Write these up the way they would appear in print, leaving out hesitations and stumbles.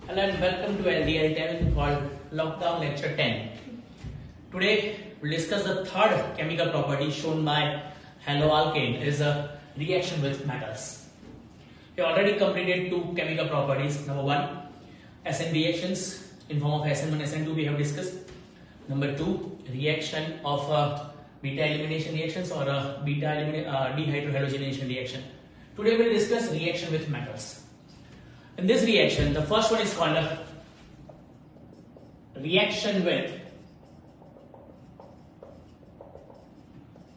Hello and welcome to LDL 10 called Lockdown Lecture 10. Today we'll discuss the third chemical property shown by haloalkane is a reaction with metals. We already completed two chemical properties. Number one, SN reactions in form of SN1, SN2 we have discussed. Number two, reaction of beta elimination reactions or dehydrohalogenation reaction. Today we'll discuss reaction with metals. In this reaction, the first one is called a reaction with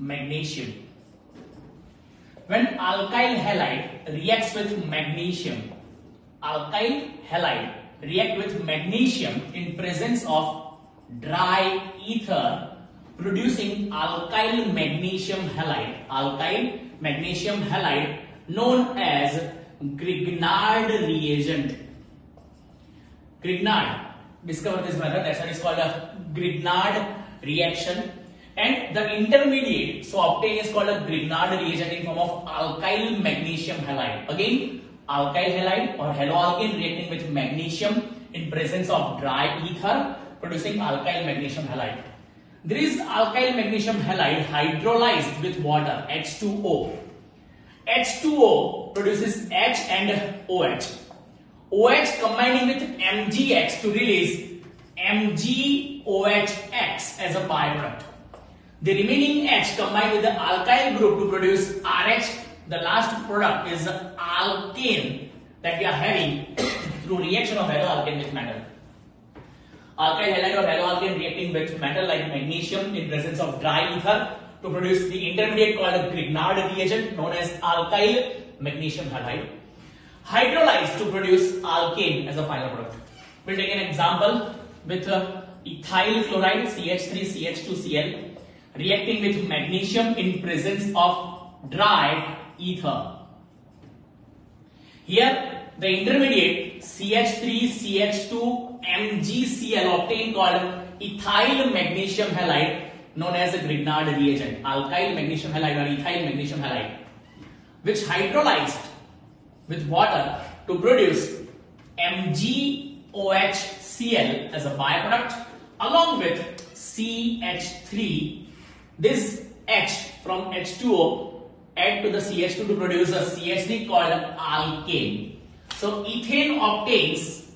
magnesium. When alkyl halide reacts with magnesium, alkyl halide react with magnesium in presence of dry ether, producing alkyl magnesium halide known as Grignard reagent. Grignard discovered this method, that's why it's called a Grignard reaction. And the intermediate so obtained is called a Grignard reagent in form of alkyl magnesium halide. Again, alkyl halide or haloalkane reacting with magnesium in presence of dry ether, producing alkyl magnesium halide. This alkyl magnesium halide hydrolyzed with water, H2O. H2O produces H and OH. OH combining with MgX to release MgOHX as a byproduct. The remaining H combined with the alkyl group to produce RH. The last product is alkane that we are having through reaction of haloalkane with metal. Alkyl halide or haloalkane reacting with metal like magnesium in presence of dry ether to produce the intermediate called a Grignard reagent known as alkyl magnesium halide, hydrolyzed to produce alkane as a final product. We'll take an example with ethyl chloride CH3CH2Cl reacting with magnesium in presence of dry ether. Here the intermediate CH3CH2MgCl obtained called ethyl magnesium halide known as a Grignard reagent, alkyl magnesium halide or ethyl magnesium halide, which hydrolyzed with water to produce MgOHCl as a byproduct along with CH3. This H from H2O add to the CH2 to produce a CH3 called alkane. So ethane obtains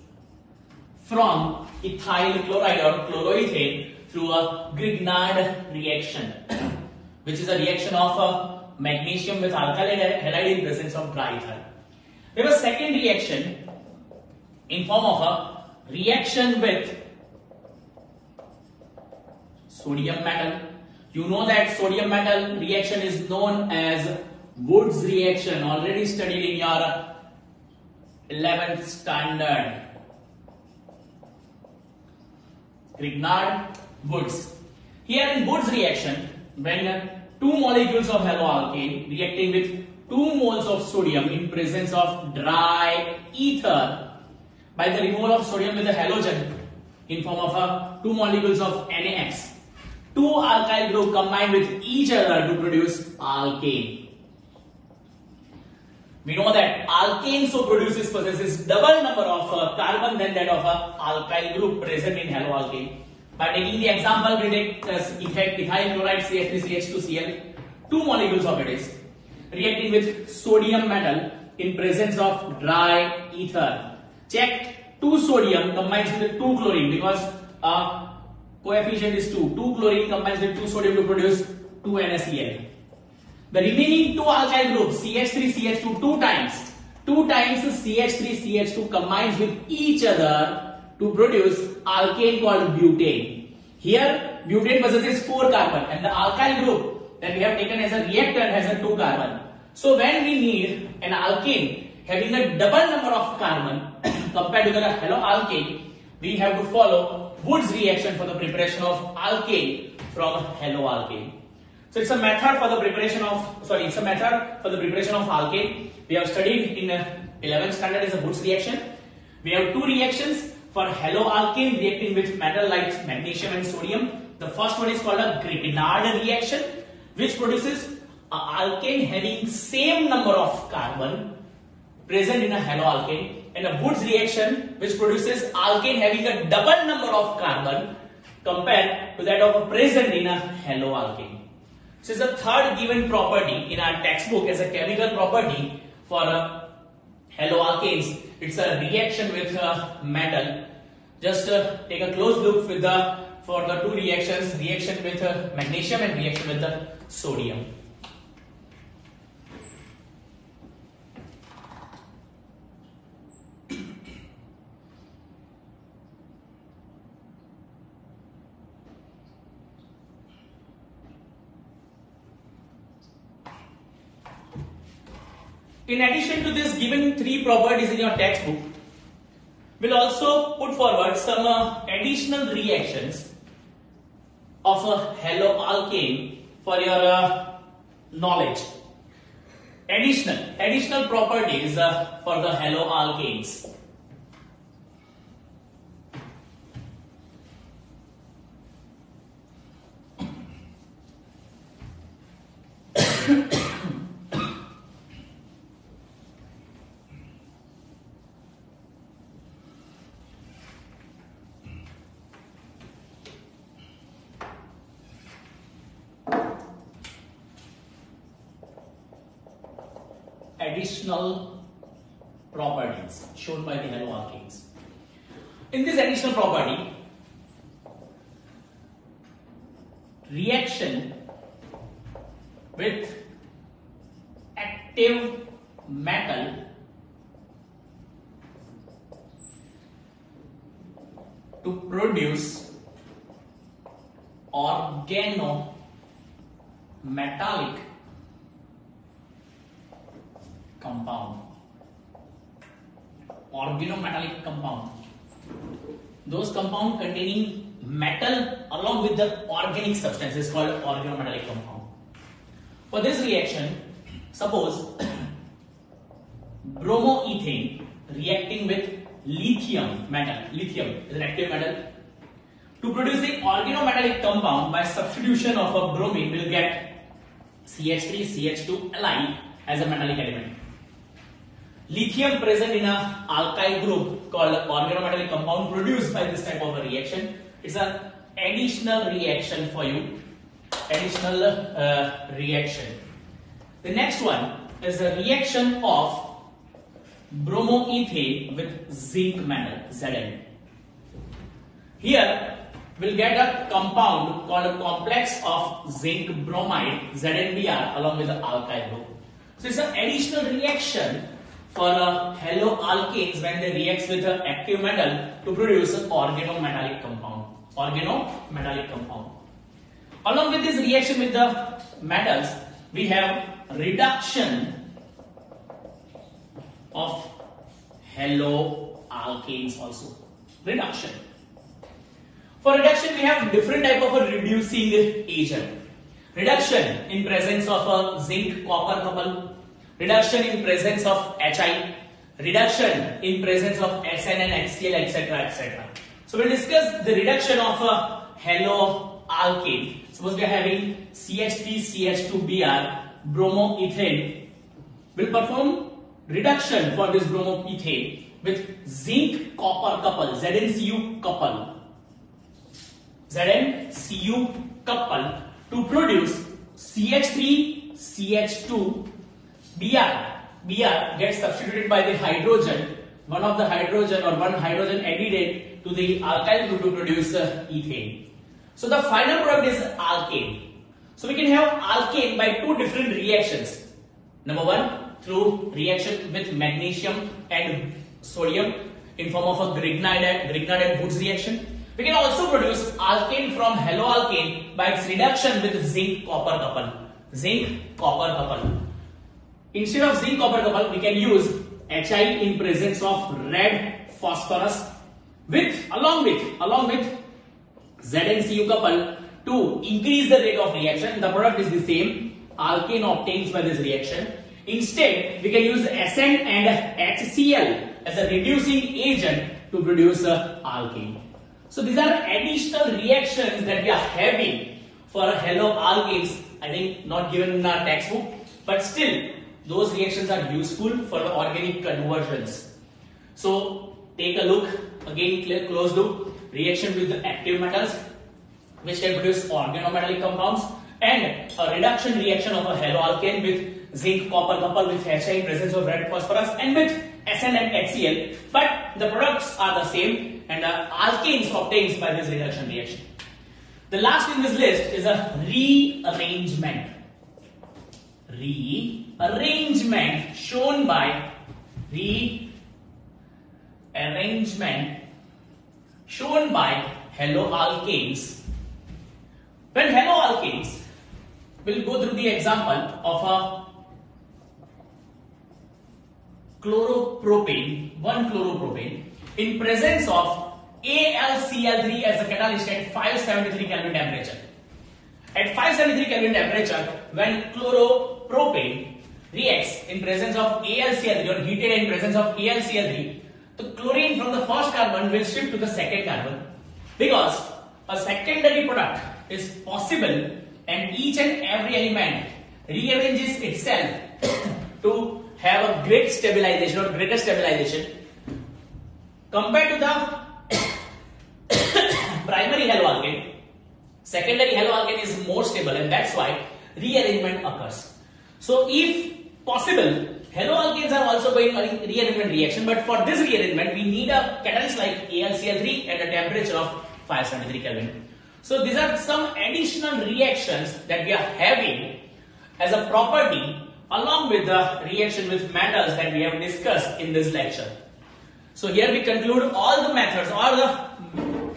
from ethyl chloride or chloroethane through a Grignard reaction, which is a reaction of magnesium with alkyl halide in presence of dry ether. We have a second reaction in form of a reaction with sodium metal. You know that sodium metal reaction is known as Woods reaction, already studied in your 11th standard. Grignard Woods. Here in Woods reaction, when two molecules of haloalkane reacting with 2 moles of sodium in presence of dry ether, by the removal of sodium with a halogen in form of 2 molecules of NaX, 2 alkyl group combine with each other to produce alkane. We know that alkane so possesses double number of carbon than that of alkyl group present in haloalkane. By taking the example, we take ethyl chloride CH3CH2Cl, 2 molecules of it is reacting with sodium metal in presence of dry ether. Check, 2 sodium combines with 2 chlorine because coefficient is 2. 2 chlorine combines with 2 sodium to produce 2 NaCl. The remaining 2 alkyl groups CH3CH2 2 times CH3CH2 combines with each other to produce alkane called butane. Here butane possesses 4 carbon and the alkyl group that we have taken as a reactant has a 2 carbon. So when we need an alkane having a double number of carbon compared to the haloalkane, we have to follow Woods reaction for the preparation of alkane from haloalkane. So it's a method for the preparation of alkane. We have studied in 11th standard is a Woods reaction. We have 2 reactions for haloalkane reacting with metal like magnesium and sodium. The first one is called a Grignard reaction, which produces alkane having same number of carbon present in a haloalkane, and a Woods reaction which produces alkane having a double number of carbon compared to that of present in a haloalkane. This is the third given property in our textbook as a chemical property for haloalkanes. It's a reaction with metal. Just take a close look with for the two reactions, reaction with magnesium and reaction with the sodium. In addition to this given three properties in your textbook, we'll also put forward some additional reactions of a haloalkane for your knowledge. Additional properties for the haloalkanes. Additional properties shown by the haloalkanes. In this additional property, reaction with active metal to produce organometallic compound. Organometallic compound. Those compound containing metal along with the organic substance is called organometallic compound. For this reaction, suppose bromoethane reacting with lithium metal. Lithium is an active metal. To produce the organometallic compound by substitution of a bromine, will get CH3, CH2 Li as a metallic element. Lithium present in a alkyl group called organometallic compound produced by this type of a reaction. It's an additional reaction for you. Additional reaction. The next one is a reaction of bromoethane with zinc metal, Zn. Here we'll get a compound called a complex of zinc bromide, ZnBr, along with the alkyl group. So it's an additional reaction for haloalkanes when they react with an active metal to produce an organometallic compound. Organometallic compound. Along with this reaction with the metals, we have reduction of haloalkanes also. Reduction. For reduction, we have different type of a reducing agent. Reduction in presence of a zinc copper couple. Reduction in presence of Hi, reduction in presence of Sn and HCl, etc., etc. So we'll discuss the reduction of a haloalkane. Suppose we are having CH3, CH2Br, bromoethane. We'll perform reduction for this bromoethane with zinc copper couple, ZnCu couple. ZnCu couple to produce CH3, CH2. Br gets substituted by the hydrogen, one hydrogen added to the alkyl group to produce ethane. So the final product is alkane. So we can have alkane by two different reactions. Number one, through reaction with magnesium and sodium in form of a Grignard and Woods reaction. We can also produce alkane from haloalkane by its reduction with zinc copper couple. Zinc copper couple. Instead of zinc copper couple, we can use Hi in presence of red phosphorus along with ZnCu couple to increase the rate of reaction. The product is the same. Alkane obtains by this reaction. Instead, we can use Sn and HCl as a reducing agent to produce alkane. So these are additional reactions that we are having for haloalkanes. I think not given in our textbook, but still those reactions are useful for the organic conversions. So take a look again, close loop reaction with the active metals which can produce organometallic compounds, and a reduction reaction of a haloalkane with zinc copper coupled with HI in presence of red phosphorus and with SN and HCl, but the products are the same and the alkanes obtained by this reduction reaction. The last in this list is a rearrangement. Rearrangement shown by haloalkanes. When haloalkanes, we'll go through the example of a chloropropane, 1-chloropropane in presence of AlCl3 as a catalyst at 573 Kelvin temperature. At 573 Kelvin temperature, when chloropropane reacts in presence of AlCl3 or heated in presence of AlCl3, the chlorine from the first carbon will shift to the second carbon because a secondary product is possible and each and every element rearranges itself to have a great stabilization or greater stabilization compared to the primary haloalkane. Secondary haloalkane is more stable and that's why rearrangement occurs. So if possible, haloalkanes are also going on rearrangement reaction, but for this rearrangement we need a catalyst like AlCl3 at a temperature of 573 Kelvin. So these are some additional reactions that we are having as a property along with the reaction with metals that we have discussed in this lecture. So here we conclude all the methods, all the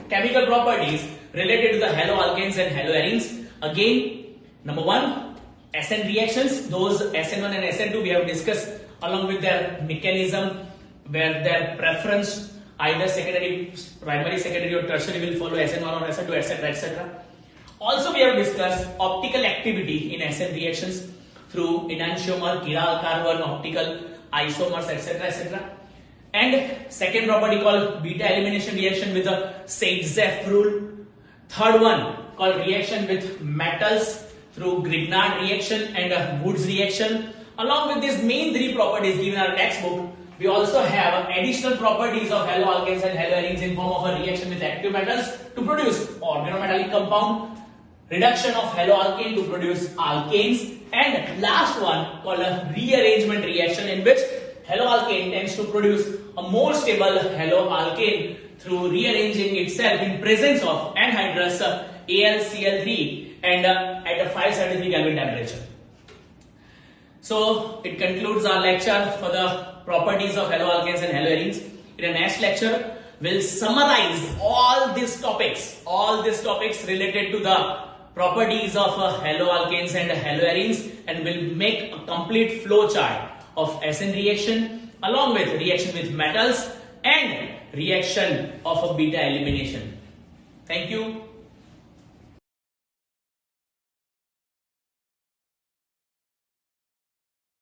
chemical properties related to the haloalkanes and haloarenes. Again, number 1, SN reactions, those SN1 and SN2 we have discussed along with their mechanism, where their preference either secondary, primary, secondary or tertiary will follow SN1 or SN2, etc., etc. Also we have discussed optical activity in SN reactions through enantiomer, chiral carbon, optical isomers, etc., etc. And second property called beta elimination reaction with the Saint-Joseph rule. Third one called reaction with metals through Grignard reaction and Woods reaction. Along with these main 3 properties given in our textbook, we also have additional properties of haloalkanes and haloarenes in form of a reaction with active metals to produce organometallic compound, reduction of haloalkane to produce alkanes, and last one called a rearrangement reaction in which haloalkane tends to produce a more stable haloalkane through rearranging itself in presence of anhydrous AlCl3 and at a 573 Kelvin temperature. So it concludes our lecture for the properties of haloalkanes and haloarenes. In the next lecture, we'll summarize all these topics related to the properties of haloalkanes and haloarenes, and we'll make a complete flow chart of SN reaction along with reaction with metals and reaction of a beta elimination. Thank you.